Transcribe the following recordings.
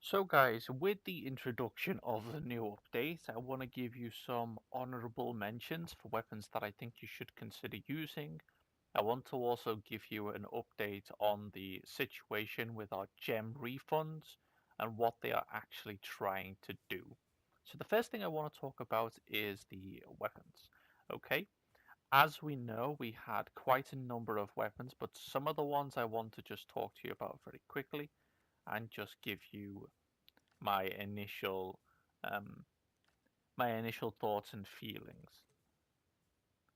So guys, with the introduction of the new update, I want to give you some honorable mentions for weapons that I think you should consider using. I want to also give you an update on the situation with our gem refunds and what they are actually trying to do. So the first thing I want to talk about is the weapons. Okay, as we know, we had quite a number of weapons, but some of the ones I want to just talk to you about very quickly and just give you my initial um, my initial thoughts and feelings.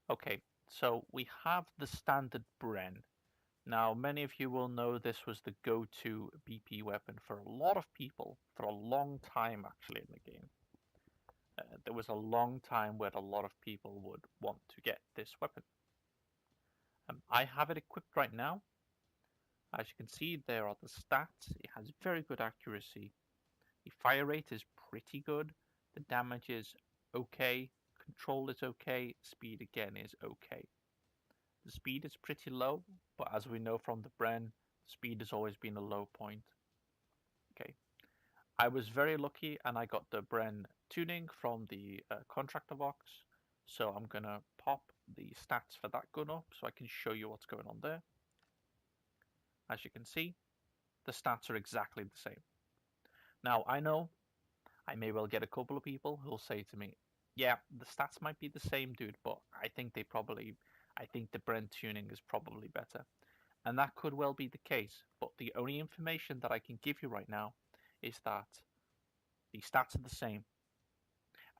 Okay, so we have the standard Bren. Now, many of you will know this was the go-to BP weapon for a lot of people for a long time, actually, in the game. There was a long time where a lot of people would want to get this weapon. I have it equipped right now. As you can see, there are the stats. It has very good accuracy. The fire rate is pretty good. The damage is okay. Control is okay. Speed again is okay. The speed is pretty low, but as we know from the Bren, speed has always been a low point. Okay. I was very lucky and I got the Bren tuning from the contractor box. So I'm going to pop the stats for that gun up so I can show you what's going on there. As you can see, the stats are exactly the same. Now, I know I may well get a couple of people who'll say to me, yeah, the stats might be the same, dude, but I think the Brent tuning is probably better. And that could well be the case, but the only information that I can give you right now is that the stats are the same.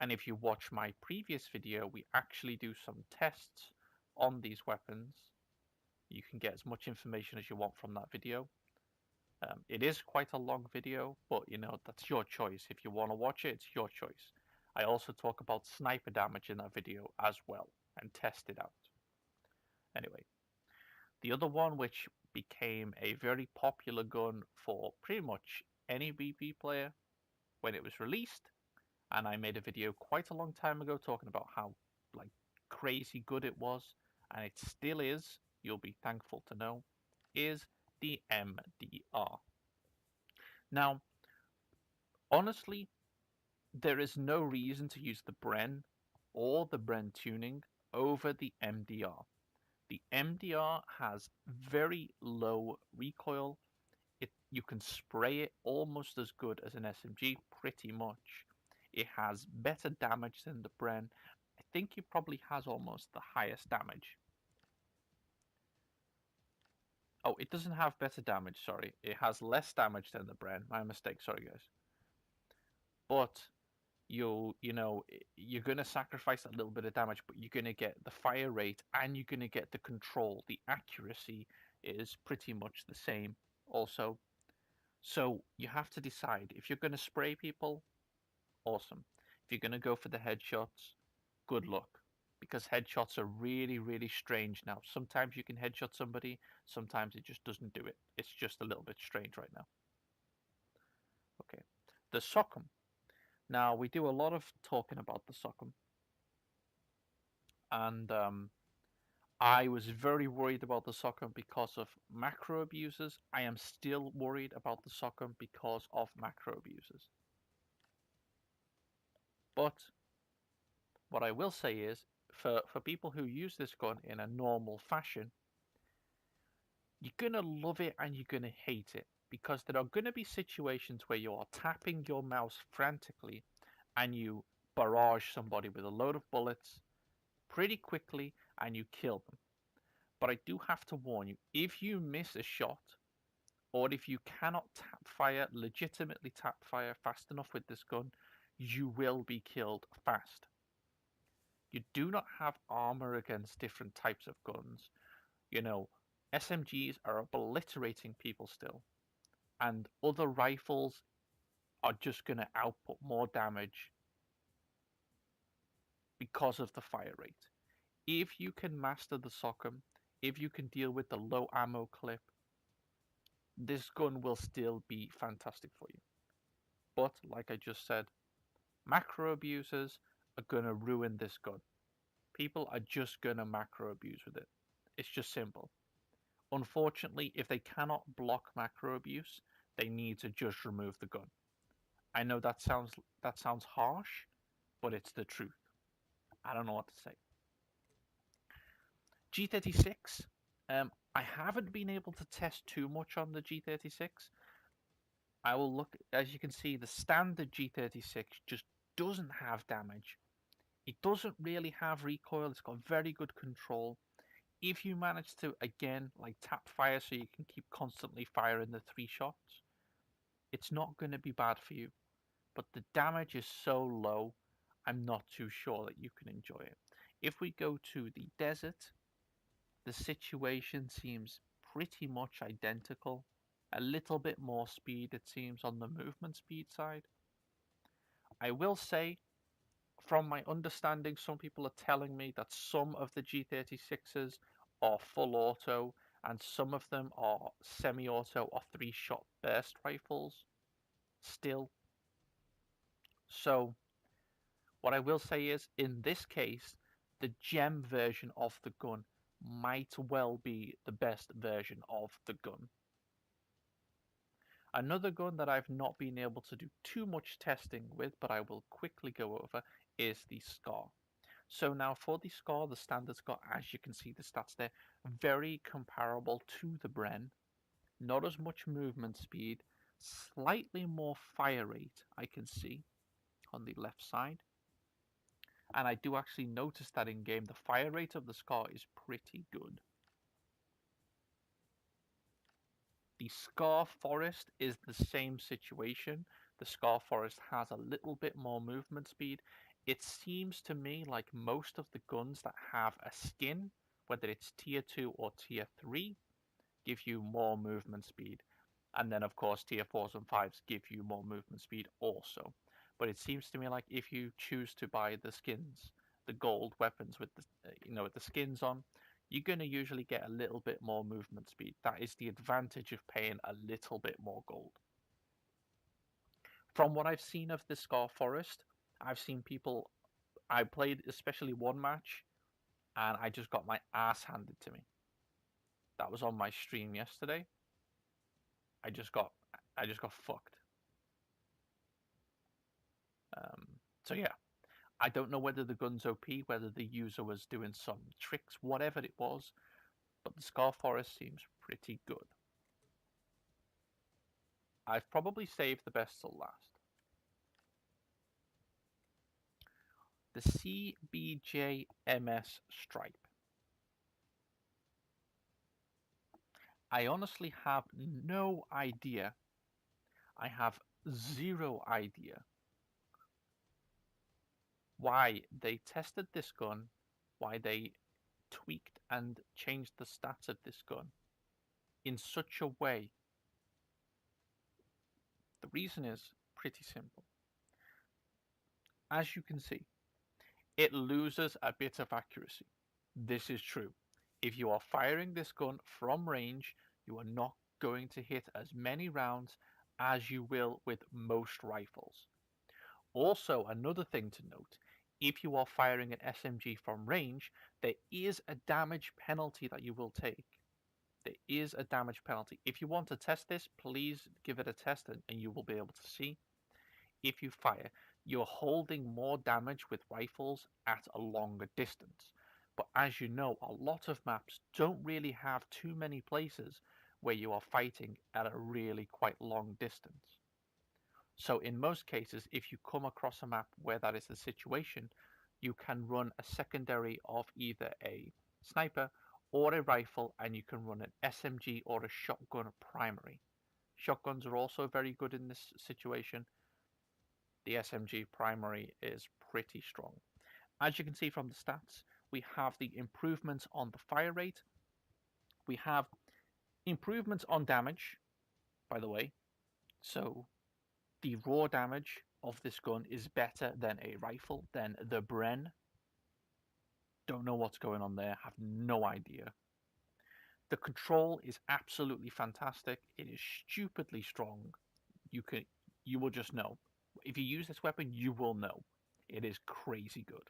And if you watch my previous video, we actually do some tests on these weapons. You can get as much information as you want from that video. It is quite a long video, but that's your choice. If you want to watch it, it's your choice. I also talk about sniper damage in that video as well and test it out. Anyway, the other one which became a very popular gun for pretty much any BP player when it was released, and I made a video quite a long time ago talking about how like crazy good it was, and it still is, you'll be thankful to know, is the MDR. Now, honestly, there is no reason to use the Bren or the Bren tuning over the MDR. The MDR has very low recoil. You can spray it almost as good as an SMG, pretty much. It has better damage than the Bren. I think it probably has almost the highest damage. Oh, it doesn't have better damage, sorry. It has less damage than the Bren. My mistake, sorry guys. But you're gonna sacrifice a little bit of damage, but you're gonna get the fire rate and you're gonna get the control. The accuracy is pretty much the same also. So you have to decide if you're gonna spray people, awesome. If you're gonna go for the headshots, good luck. Because headshots are really, really strange now. Sometimes you can headshot somebody, sometimes it just doesn't do it. It's just a little bit strange right now. Okay. The Sockum. Now we do a lot of talking about the Sockum, and I was very worried about the Sockum because of macro abusers. I am still worried about the Sockum because of macro abusers. But what I will say is, for people who use this gun in a normal fashion, you're going to love it and you're going to hate it. Because there are going to be situations where you are tapping your mouse frantically and you barrage somebody with a load of bullets pretty quickly and you kill them. But I do have to warn you, if you miss a shot, or if you cannot legitimately tap fire fast enough with this gun, you will be killed fast. You do not have armor against different types of guns. You know, SMGs are obliterating people still, and other rifles are just going to output more damage because of the fire rate. If you can master the Sockum, if you can deal with the low ammo clip, this gun will still be fantastic for you. But, like I just said, macro abusers are going to ruin this gun. People are just going to macro abuse with it. It's just simple. Unfortunately, if they cannot block macro abuse, they need to just remove the gun. I know that sounds harsh, but it's the truth. I don't know what to say. G36. I haven't been able to test too much on the G36. I will look, as you can see, the standard G36 just doesn't have damage. It doesn't really have recoil. It's got very good control. If you manage to, again, like tap fire so you can keep constantly firing the 3 shots, it's not going to be bad for you. But the damage is so low, I'm not too sure that you can enjoy it. If we go to the desert, the situation seems pretty much identical. A little bit more speed, it seems, on the movement speed side. I will say, from my understanding, some people are telling me that some of the G36s are full auto and some of them are semi-auto or 3-shot burst rifles still. So what I will say is, in this case, the gem version of the gun might well be the best version of the gun. Another gun that I've not been able to do too much testing with, but I will quickly go over, is the Scar. So now for the Scar, the standard Scar, as you can see the stats there, very comparable to the Bren. Not as much movement speed, slightly more fire rate I can see on the left side. And I do actually notice that in game, the fire rate of the Scar is pretty good. The Scar Forest is the same situation. The Scar Forest has a little bit more movement speed. It seems to me like most of the guns that have a skin, whether it's tier 2 or tier 3, give you more movement speed. And then, of course, tier 4s and 5s give you more movement speed also. But it seems to me like if you choose to buy the skins, the gold weapons with the with the skins on, you're going to usually get a little bit more movement speed. That is the advantage of paying a little bit more gold. From what I've seen of the Scar Forest, I've seen people. I played especially one match, and I just got my ass handed to me. That was on my stream yesterday. I just got, I just got fucked. Um, so yeah, I don't know whether the gun's OP, whether the user was doing some tricks, whatever it was, but the Scar Forest seems pretty good. I've probably saved the best till last. The CBJMS Stripe. I honestly have no idea. I have zero idea why they tested this gun, why they tweaked and changed the stats of this gun in such a way. The reason is pretty simple. As you can see, it loses a bit of accuracy. This is true. If you are firing this gun from range, you are not going to hit as many rounds as you will with most rifles. Also, another thing to note, if you are firing an SMG from range, there is a damage penalty that you will take. There is a damage penalty. If you want to test this, please give it a test and you will be able to see. If you fire, you're holding more damage with rifles at a longer distance. But as you know, a lot of maps don't really have too many places where you are fighting at a really quite long distance. So in most cases, if you come across a map where that is the situation, you can run a secondary of either a sniper or a rifle, and you can run an SMG or a shotgun primary. Shotguns are also very good in this situation. The SMG primary is pretty strong. As you can see from the stats, we have the improvements on the fire rate. We have improvements on damage, by the way. So the raw damage of this gun is better than a rifle, than the Bren. Don't know what's going on there, have no idea. The control is absolutely fantastic. It is stupidly strong. You will just know. If you use this weapon, you will know. It is crazy good.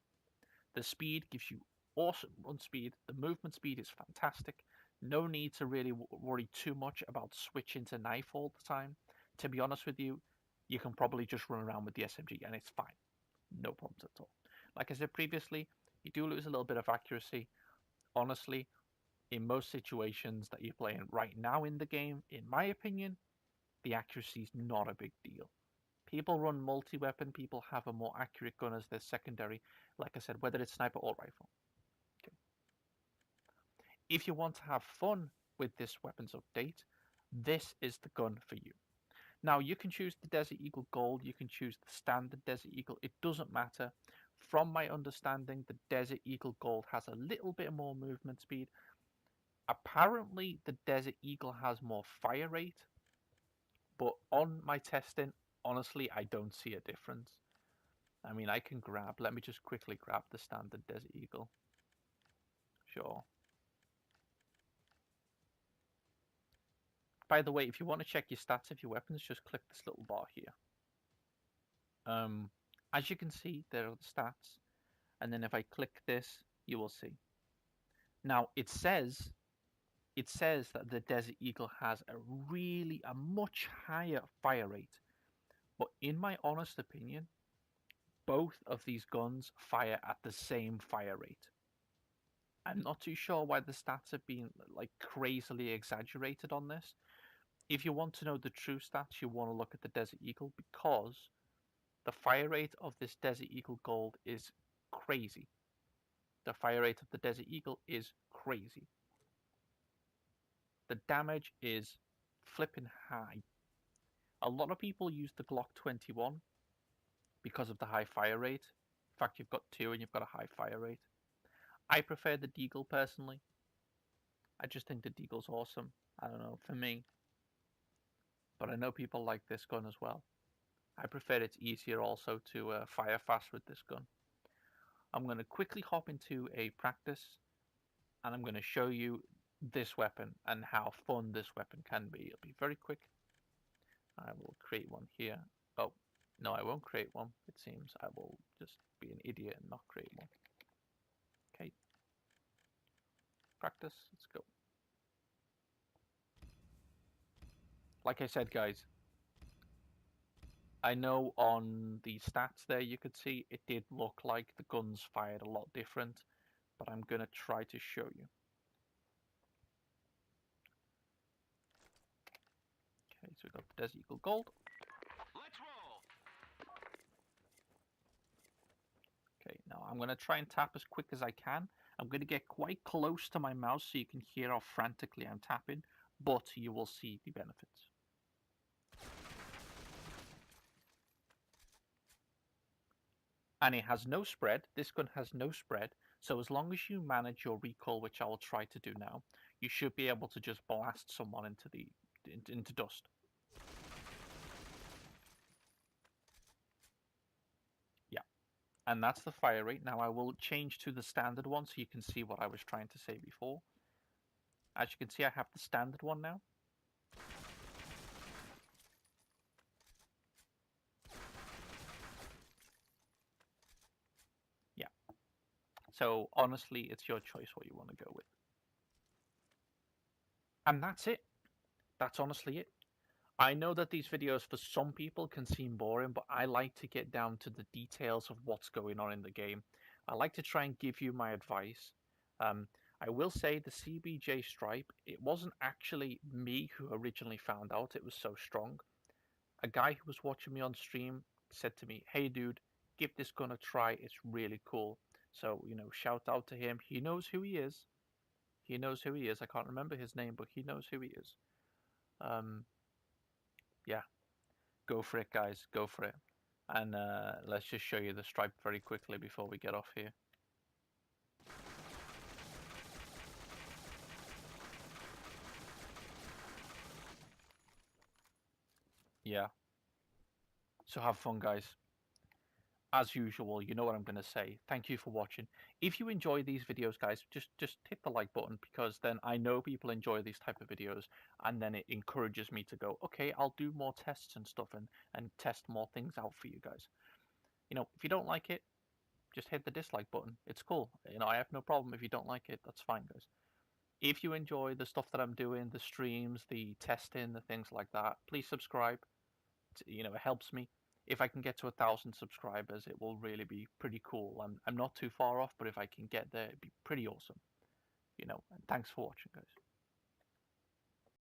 The speed gives you awesome run speed. The movement speed is fantastic. No need to really worry too much about switching to knife all the time. To be honest with you, you can probably just run around with the SMG and it's fine. No problems at all. Like I said previously, you do lose a little bit of accuracy. Honestly, in most situations that you're playing right now in the game, in my opinion, the accuracy is not a big deal. People run multi-weapon, people have a more accurate gun as their secondary, like I said, whether it's sniper or rifle. Okay. If you want to have fun with this weapons update, this is the gun for you. Now, you can choose the Desert Eagle Gold, you can choose the standard Desert Eagle, it doesn't matter. From my understanding, the Desert Eagle Gold has a little bit more movement speed. Apparently, the Desert Eagle has more fire rate, but on my testing, honestly, I don't see a difference. I mean, I can grab, let me just quickly grab the standard Desert Eagle. Sure. By the way, if you want to check your stats of your weapons, just click this little bar here. As you can see, there are the stats. And then if I click this, you will see. Now, it says that the Desert Eagle has a much higher fire rate. But in my honest opinion, both of these guns fire at the same fire rate. I'm not too sure why the stats have been like crazily exaggerated on this. If you want to know the true stats, you want to look at the Desert Eagle because the fire rate of this Desert Eagle Gold is crazy. The fire rate of the Desert Eagle is crazy. The damage is flipping high. A lot of people use the Glock 21 because of the high fire rate. In fact, you've got two and you've got a high fire rate. I prefer the Deagle personally. I just think the Deagle's awesome. I don't know, for me. But I know people like this gun as well. I prefer it's easier also to fire fast with this gun. I'm going to quickly hop into a practice and I'm going to show you this weapon and how fun this weapon can be. It'll be very quick. I will create one here. Oh, no, I won't create one. It seems I will just be an idiot and not create one. Okay. Practice. Let's go. Like I said, guys, I know on the stats there you could see it did look like the guns fired a lot different, but I'm going to try to show you. Okay, so we've got the Desert Eagle Gold. Let's roll. Okay, now I'm going to try and tap as quick as I can. I'm going to get quite close to my mouse so you can hear how frantically I'm tapping, but you will see the benefits. And it has no spread. This gun has no spread. So as long as you manage your recoil, which I will try to do now, you should be able to just blast someone into dust. Yeah. And that's the fire rate. Now I will change to the standard one so you can see what I was trying to say before. As you can see, I have the standard one now. Yeah. So honestly, it's your choice what you want to go with. And that's it. That's honestly it. I know that these videos for some people can seem boring, but I like to get down to the details of what's going on in the game. I like to try and give you my advice. I will say the CBJ stripe, it wasn't actually me who originally found out it was so strong. A guy who was watching me on stream said to me, "Hey dude, give this gun a try, it's really cool." So, you know, shout out to him. He knows who he is. He knows who he is. I can't remember his name, but he knows who he is. Yeah, go for it, guys. Go for it. And let's just show you the stripe very quickly before we get off here. Yeah. So have fun, guys. As usual, you know what I'm going to say. Thank you for watching. If you enjoy these videos, guys, just hit the like button because then I know people enjoy these type of videos and then it encourages me to go, okay, I'll do more tests and stuff and test more things out for you guys. You know, if you don't like it, just hit the dislike button. It's cool. You know, I have no problem if you don't like it. That's fine, guys. If you enjoy the stuff that I'm doing, the streams, the testing, the things like that, please subscribe. it helps me. If I can get to 1,000 subscribers, it will really be pretty cool. I'm not too far off, but if I can get there, it'd be pretty awesome. And thanks for watching, guys.